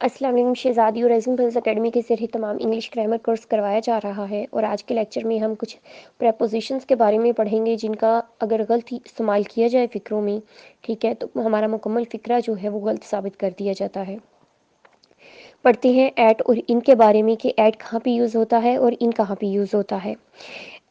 अस्सलाम वालेकुम शहज़ादी और राइजिंग गर्ल्स अकेडमी के ज़रिए तमाम इंग्लिश ग्रामर कोर्स करवाया जा रहा है और आज के लेक्चर में हम कुछ प्रेपोजिशंस के बारे में पढ़ेंगे जिनका अगर गलत ही इस्तेमाल किया जाए फ़िक्रों में, ठीक है, तो हमारा मुकम्मल फ़िक्रा जो है वो गलत साबित कर दिया जाता है। पढ़ते हैं एट और इन के बारे में कि एट कहाँ पे यूज़ होता है और इन कहाँ पे यूज़ होता है।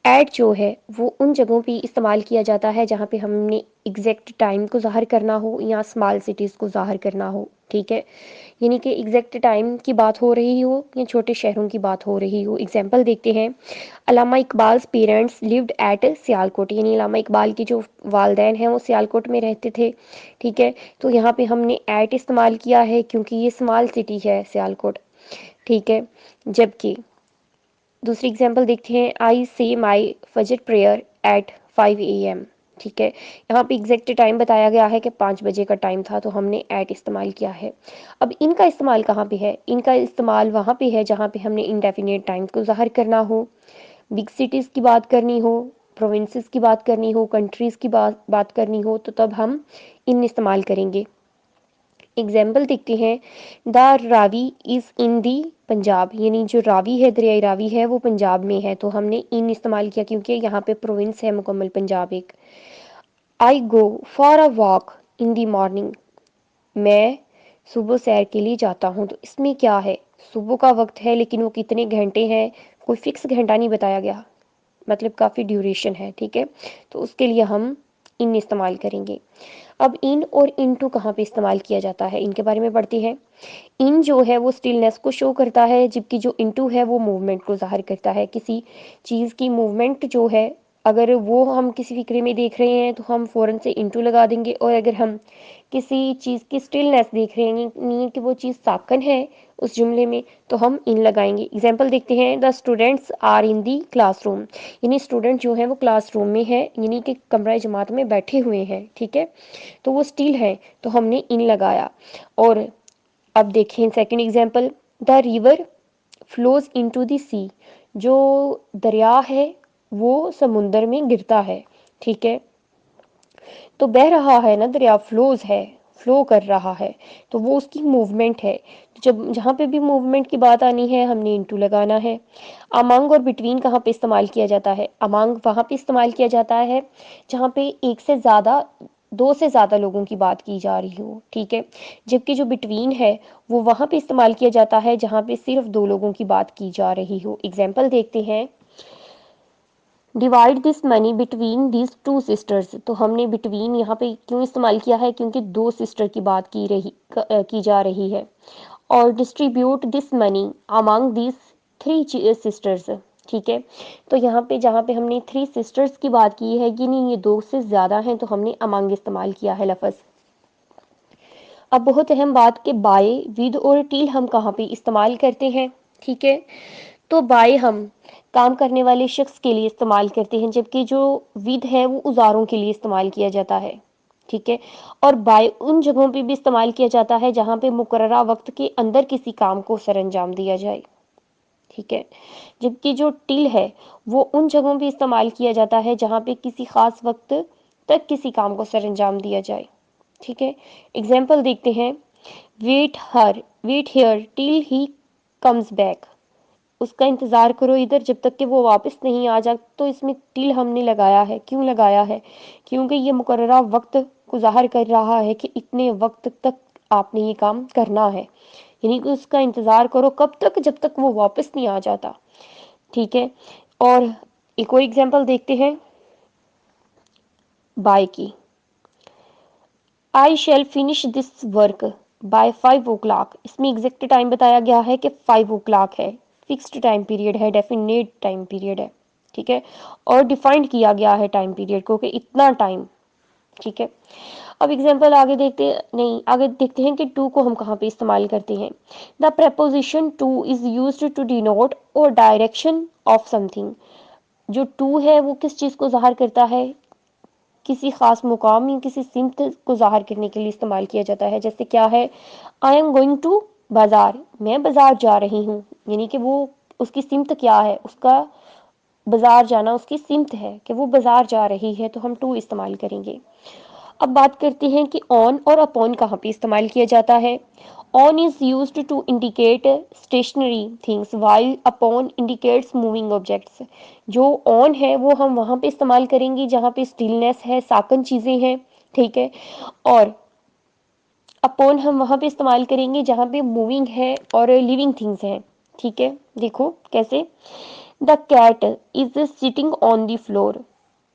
एट जो है वो उन जगहों पे इस्तेमाल किया जाता है जहाँ पे हमने एग्जैक्ट टाइम को ज़ाहिर करना हो या स्मॉल सिटीज़ को ज़ाहिर करना हो, ठीक है। यानी कि एग्जैक्ट टाइम की बात हो रही हो या छोटे शहरों की बात हो रही हो। एग्जाम्पल देखते हैं, अल्लामा Iqbal's parents lived eight Sialkot, यानी अल्लामा इकबाल की जो वालदैन हैं वो सियालकोट में रहते थे, ठीक है। तो यहाँ पे हमने एट इस्तेमाल किया है क्योंकि ये स्मॉल सिटी है सियालकोट, ठीक है। जबकि दूसरी एग्जांपल देखते हैं, आई से माई फजर प्रेयर एट 5 AM, ठीक है। यहाँ पे एग्जैक्ट टाइम बताया गया है कि 5 बजे का टाइम था, तो हमने एट इस्तेमाल किया है। अब इनका इस्तेमाल कहाँ पे है? इनका इस्तेमाल वहाँ पे है जहाँ पे हमने इंडेफिनेट टाइम को ज़ाहिर करना हो, बिग सिटीज़ की बात करनी हो, प्रोविंसेस की बात करनी हो, कंट्रीज़ की बात करनी हो, तो तब हम इन इस्तेमाल करेंगे। एग्जाम्पल देखते हैं, द रावी इज़ इन दी पंजाब, यानी जो रावी है, दरियाई रावी है, वो पंजाब में है, तो हमने इन इस्तेमाल किया क्योंकि यहाँ पे प्रोविंस है मुकम्मल पंजाब एक। I go for a walk in the morning, मैं सुबह सैर के लिए जाता हूँ, तो इसमें क्या है, सुबह का वक्त है लेकिन वो कितने घंटे हैं, कोई फिक्स घंटा नहीं बताया गया, मतलब काफ़ी ड्यूरेशन है, ठीक है। तो उसके लिए हम इन इस्तेमाल करेंगे। अब इन और इनटू कहाँ पे इस्तेमाल किया जाता है, इनके बारे में पढ़ते हैं। इन जो है वो स्टिलनेस को शो करता है, जबकि जो इनटू है वो मूवमेंट को ज़ाहिर करता है। किसी चीज़ की मूवमेंट जो है, अगर वो हम किसी फिक्रे में देख रहे हैं तो हम फ़ौरन से इनटू लगा देंगे, और अगर हम किसी चीज़ की स्टिलनेस देख रहे हैं, नहीं कि वो चीज़ साकन है उस जुमले में, तो हम इन लगाएंगे। एग्जाम्पल देखते हैं, the students are in the classroom, यानी स्टूडेंट जो है वो क्लासरूम में है, यानी कि कमरा जमात में बैठे हुए हैं, ठीक है। तो वो स्टिल है, तो हमने इन लगाया। और अब देखें second example, the river flows into the sea, जो दरिया है वो समुंदर में गिरता है, ठीक है। तो बह रहा है ना, दरिया फ्लोज है, फ्लो कर रहा है, तो वो उसकी मूवमेंट है। तो जब जहाँ पे भी मूवमेंट की बात आनी है हमने इनटू लगाना है। अमंग और बिटवीन कहाँ पे इस्तेमाल किया जाता है? अमंग वहाँ पे इस्तेमाल किया जाता है जहाँ पे एक से ज़्यादा, दो से ज़्यादा लोगों की बात की जा रही हो, ठीक है। जबकि जो बिटवीन है वो वहाँ पे इस्तेमाल किया जाता है जहाँ पे सिर्फ दो लोगों की बात की जा रही हो। एग्जाम्पल देखते हैं, divide this money between this two sisters, तो हमने बिटवीन यहाँ पे क्यों इस्तेमाल किया है? क्योंकि दो सिस्टर की बात की जा रही है। और distribute this money among this three sisters, ठीक है। तो यहाँ पे जहाँ पे हमने थ्री सिस्टर्स की बात की है कि नहीं, ये दो से ज़्यादा हैं, तो हमने अमंग इस्तेमाल किया है लफ्ज़। अब बहुत अहम बात कि बाय, विद और टिल हम कहाँ पे इस्तेमाल करते हैं, ठीक है। तो बाय हम काम करने वाले शख्स के लिए इस्तेमाल करते हैं, जबकि जो विद है वो औजारों के लिए इस्तेमाल किया जाता है, ठीक है। और बाय उन जगहों पे भी इस्तेमाल किया जाता है जहाँ पे मुकर्ररा वक्त के अंदर किसी काम को सरअंजाम दिया जाए, ठीक है। जबकि जो टिल है वो उन जगहों पे इस्तेमाल किया जाता है जहाँ पे किसी ख़ास वक्त तक किसी काम को सरअंजाम दिया जाए, ठीक है। एग्जाम्पल देखते हैं, wait here till he comes back, उसका इंतज़ार करो इधर जब तक कि वो वापस नहीं आ जाए। तो इसमें टिल हमने लगाया है, क्यों लगाया है? क्योंकि ये मुकर्ररा वक्त को ज़ाहिर कर रहा है कि इतने वक्त तक आपने ये काम करना है, यानी कि उसका इंतज़ार करो कब तक? जब तक वो वापस नहीं आ जाता, ठीक है। और एक और एग्जांपल देखते हैं बाय की, I shall finish this work by 5 o'clock, इसमें एग्जैक्ट टाइम बताया गया है कि 5 o'clock है, फिक्स्ड टाइम पीरियड है, डेफिनेट टाइम पीरियड है, ठीक है। और डिफाइंड किया गया है टाइम पीरियड को कि इतना टाइम, ठीक है। अब एग्जांपल आगे देखते हैं कि टू को हम कहाँ पे इस्तेमाल करते हैं। The preposition to is used to denote और डायरेक्शन ऑफ समथिंग, जो टू है वो किस चीज़ को ज़ाहिर करता है? किसी खास मुकाम या किसी सिमत को ज़ाहिर करने के लिए इस्तेमाल किया जाता है। जैसे क्या है, आई एम गोइंग टू बाज़ार, मैं बाज़ार जा रही हूँ, यानी कि वो उसकी सिमत क्या है, उसका बाज़ार जाना उसकी सिमत है कि वो बाज़ार जा रही है, तो हम टू इस्तेमाल करेंगे। अब बात करते हैं कि ऑन और अपॉन कहाँ पे इस्तेमाल किया जाता है। On is used to indicate stationary things while upon indicates moving objects. जो ऑन है वो हम वहां पे इस्तेमाल करेंगे जहां पे स्टिलनेस है, साकन चीजें हैं, ठीक है। और अपॉन हम वहां पे इस्तेमाल करेंगे जहां पे मूविंग है और लिविंग थिंग्स हैं, ठीक है। देखो कैसे, the cat is sitting on the floor.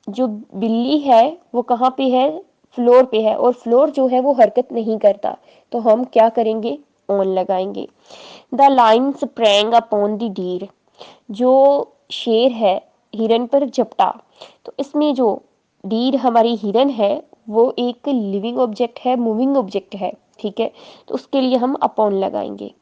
जो बिल्ली है वो कहाँ पे है, फ्लोर पे है, और फ्लोर जो है वो हरकत नहीं करता, तो हम क्या करेंगे, ऑन लगाएंगे। The line sprang upon the deer. जो शेर है हिरन पर झपटा, तो इसमें जो डीर हमारी हिरन है वो एक लिविंग ऑब्जेक्ट है, मूविंग ऑब्जेक्ट है, ठीक है। तो उसके लिए हम अपॉन लगाएंगे।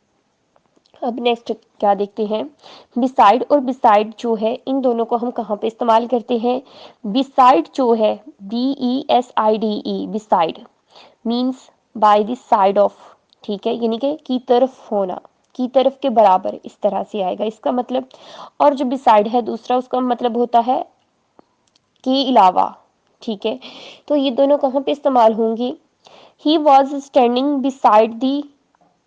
अब नेक्स्ट क्या देखते हैं, बिसाइड और बिसाइड जो है इन दोनों को हम कहाँ पे इस्तेमाल करते हैं। बिसाइड जो है BESIDE, beside means by the side of, ठीक है, यानी कि की तरफ होना, की तरफ के बराबर, इस तरह से आएगा इसका मतलब। और जो बिसाइड है दूसरा, उसका मतलब होता है के अलावा, ठीक है। तो ये दोनों कहाँ पे इस्तेमाल होंगी। He was standing beside the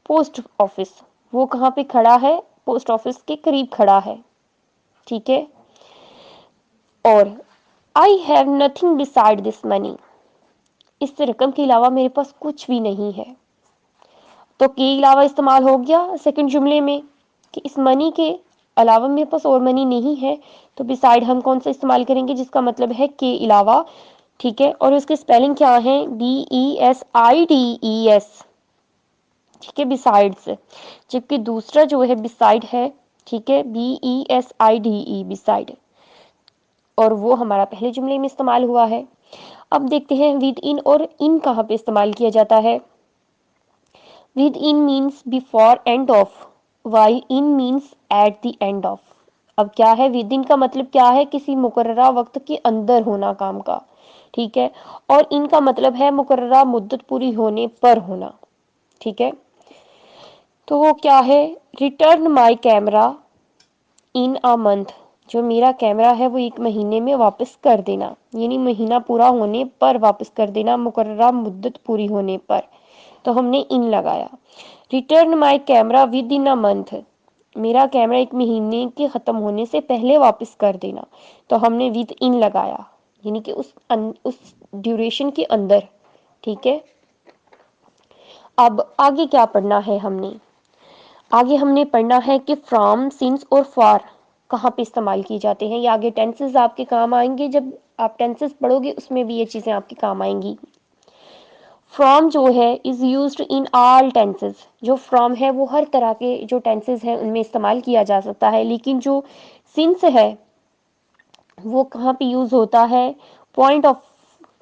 post office. वो कहाँ पे खड़ा है, पोस्ट ऑफिस के करीब खड़ा है, ठीक है। और I have nothing beside this money. इस रकम के अलावा मेरे पास कुछ भी नहीं है। तो के अलावा इस्तेमाल हो गया सेकंड जुमले में कि इस मनी के अलावा मेरे पास और मनी नहीं है। तो बिसाइड हम कौन सा इस्तेमाल करेंगे जिसका मतलब है के अलावा, ठीक है। और उसके स्पेलिंग क्या है, BESIDES, ठीक है, बिसाइड्स। जबकि दूसरा जो है बिसाइड है, ठीक है, BESIDE, बिसाइड, और वो हमारा पहले जुमले में इस्तेमाल हुआ है। अब देखते हैं विद इन और इन कहाँ पे इस्तेमाल किया जाता है। With in means before end of, while in means at the end of. अब क्या है, विद इन का मतलब क्या है, किसी मुकर्ररा वक्त के अंदर होना काम का, ठीक है। और इनका मतलब है मुकर्ररा मुद्दत पूरी होने पर होना, ठीक है। तो वो क्या है, return my camera in a month. जो मेरा कैमरा है वो एक महीने में वापस कर देना, यानी महीना पूरा होने पर वापस कर देना, मुकर्ररा मुद्दत पूरी होने पर। तो हमने इन लगाया। Return my camera with in a month, मेरा कैमरा एक महीने के ख़त्म होने से पहले वापस कर देना, तो हमने विद इन लगाया, यानी कि उस ड्यूरेशन के अंदर, ठीक है। अब आगे क्या पढ़ना है हमने, आगे हमने पढ़ना है कि फ्रॉम, सिंस और फॉर कहाँ पे इस्तेमाल किए जाते हैं। ये आगे टेंसेस आपके काम आएंगे, जब आप टेंसेस पढ़ोगे उसमें भी ये चीज़ें आपके काम आएंगी। फ्रॉम जो है is used in all tenses. जो फ्रॉम है वो हर तरह के जो टेंसेस हैं उनमें इस्तेमाल किया जा सकता है, लेकिन जो सिंस है वो कहाँ पे यूज़ होता है, पॉइंट ऑफ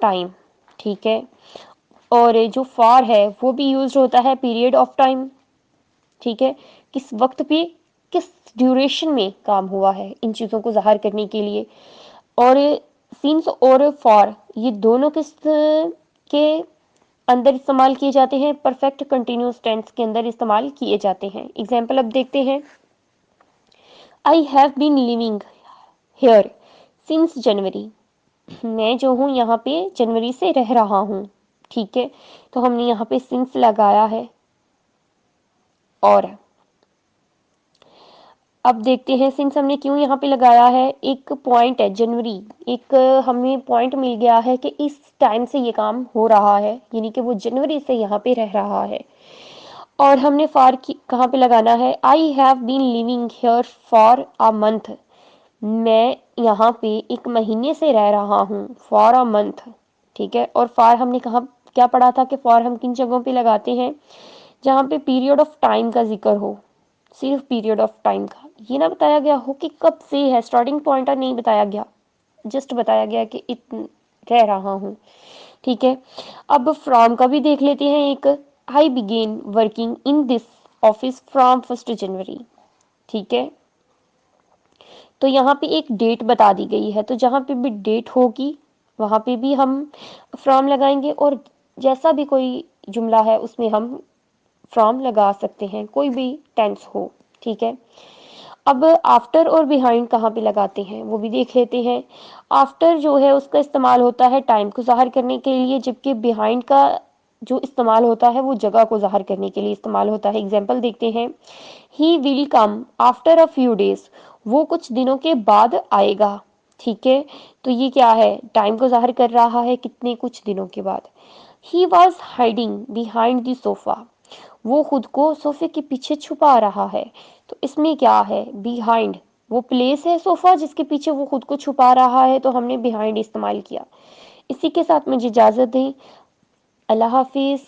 टाइम, ठीक है। और जो फॉर है वो भी यूज होता है पीरियड ऑफ टाइम, ठीक है, किस वक्त पे, किस ड्यूरेशन में काम हुआ है, इन चीज़ों को ज़ाहिर करने के लिए। और सिंस और फॉर ये दोनों किस के अंदर इस्तेमाल किए जाते हैं, परफेक्ट कंटिन्यूस टेंस के अंदर इस्तेमाल किए जाते हैं। एग्जाम्पल अब देखते हैं, I have been living here since January. मैं जो हूँ यहाँ पे जनवरी से रह रहा हूँ, ठीक है। तो हमने यहाँ पे सिंस लगाया है। और अब देखते हैं सिंस हमने क्यों यहाँ पे लगाया है, एक पॉइंट है जनवरी, एक हमें पॉइंट मिल गया है कि इस टाइम से ये काम हो रहा है, यानी कि वो जनवरी से यहाँ पे रह रहा है। और हमने फॉर कहाँ पे लगाना है, I have been living here for a month. मैं यहाँ पे एक महीने से रह रहा हूँ, फॉर अ मंथ, ठीक है। और फॉर हमने कहाँ क्या पढ़ा था कि फॉर हम किन जगहों पे लगाते हैं, जहाँ पे पीरियड ऑफ टाइम का जिक्र हो, सिर्फ पीरियड ऑफ टाइम का, ये ना बताया गया हो कि कब से है, स्टार्टिंग पॉइंट नहीं बताया गया, जस्ट बताया गया कि रह रहा हूँ, ठीक है। अब फ्रॉम का भी देख लेते हैं एक, I begin working in this office from 1 January, ठीक है। तो यहाँ पे एक डेट बता दी गई है, तो जहाँ पे भी डेट होगी वहाँ पे भी हम फ्रॉम लगाएंगे, और जैसा भी कोई जुमला है उसमें हम फ्रॉम लगा सकते हैं, कोई भी टेंस हो, ठीक है। अब आफ्टर और बिहाइंड कहाँ पे लगाते हैं वो भी देख लेते हैं। आफ्टर जो है उसका इस्तेमाल होता है टाइम को ज़ाहिर करने के लिए, जबकि बिहाइंड का जो इस्तेमाल होता है वो जगह को ज़ाहिर करने के लिए इस्तेमाल होता है। एग्जाम्पल देखते हैं, he will come after a few days, वो कुछ दिनों के बाद आएगा। ठीक है, तो ये क्या है, टाइम को ज़ाहिर कर रहा है, कितने कुछ दिनों के बाद। He was hiding behind the sofa, वो खुद को सोफे के पीछे छुपा रहा है। तो इसमें क्या है, बिहाइंड, वो प्लेस है सोफा जिसके पीछे वो खुद को छुपा रहा है, तो हमने बिहाइंड इस्तेमाल किया। इसी के साथ मुझे इजाज़त दें। अल्लाह हाफिज़।